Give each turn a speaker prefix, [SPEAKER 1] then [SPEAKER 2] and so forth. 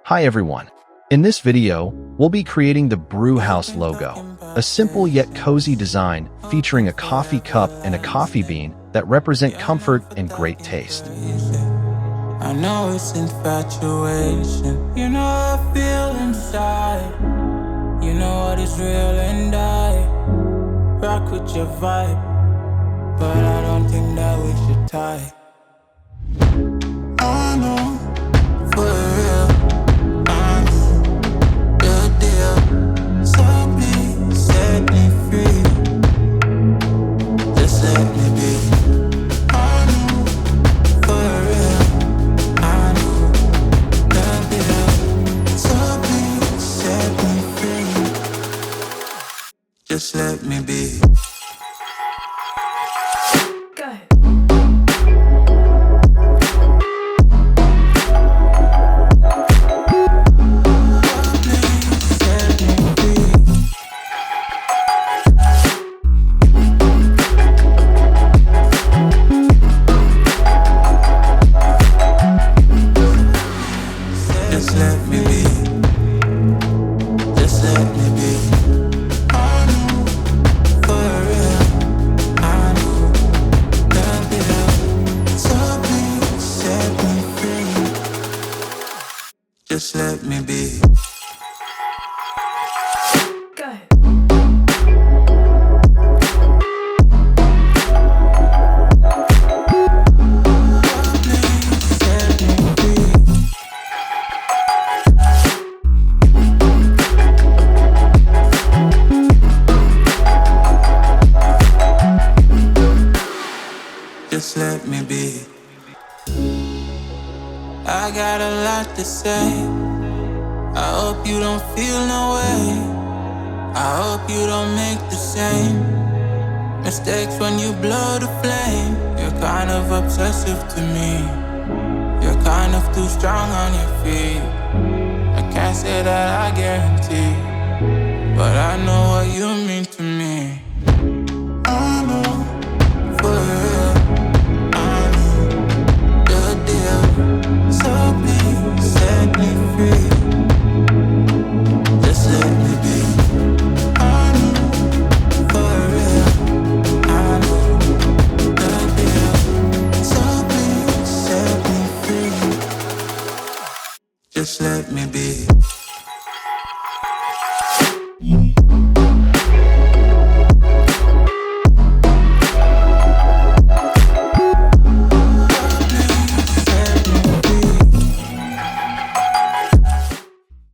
[SPEAKER 1] Hi everyone. In this video, we'll be creating the Brew House logo, a simple yet cozy design featuring a coffee cup and a coffee bean that represent comfort and great taste.
[SPEAKER 2] I know it's infatuation. You know I feel inside. You know what is real and I rock with your vibe, but I don't think that we should tie. I know for real, I know the deal. So please set me free. Just let me be. I know for real, I know the deal. So please set me free. Just let me be. Just let me be. Go. Just let me be. I got a lot to say. I hope you don't feel no way. I hope you don't make the same mistakes when you blow the flame. You're kind of obsessive to me. You're kind of too strong on your feet. I can't say that I guarantee, but I know what you mean to me. I know for real, I know the deal. So please set me free. Just let me be. I know for real, I know the deal. So please set me free. Just let me be.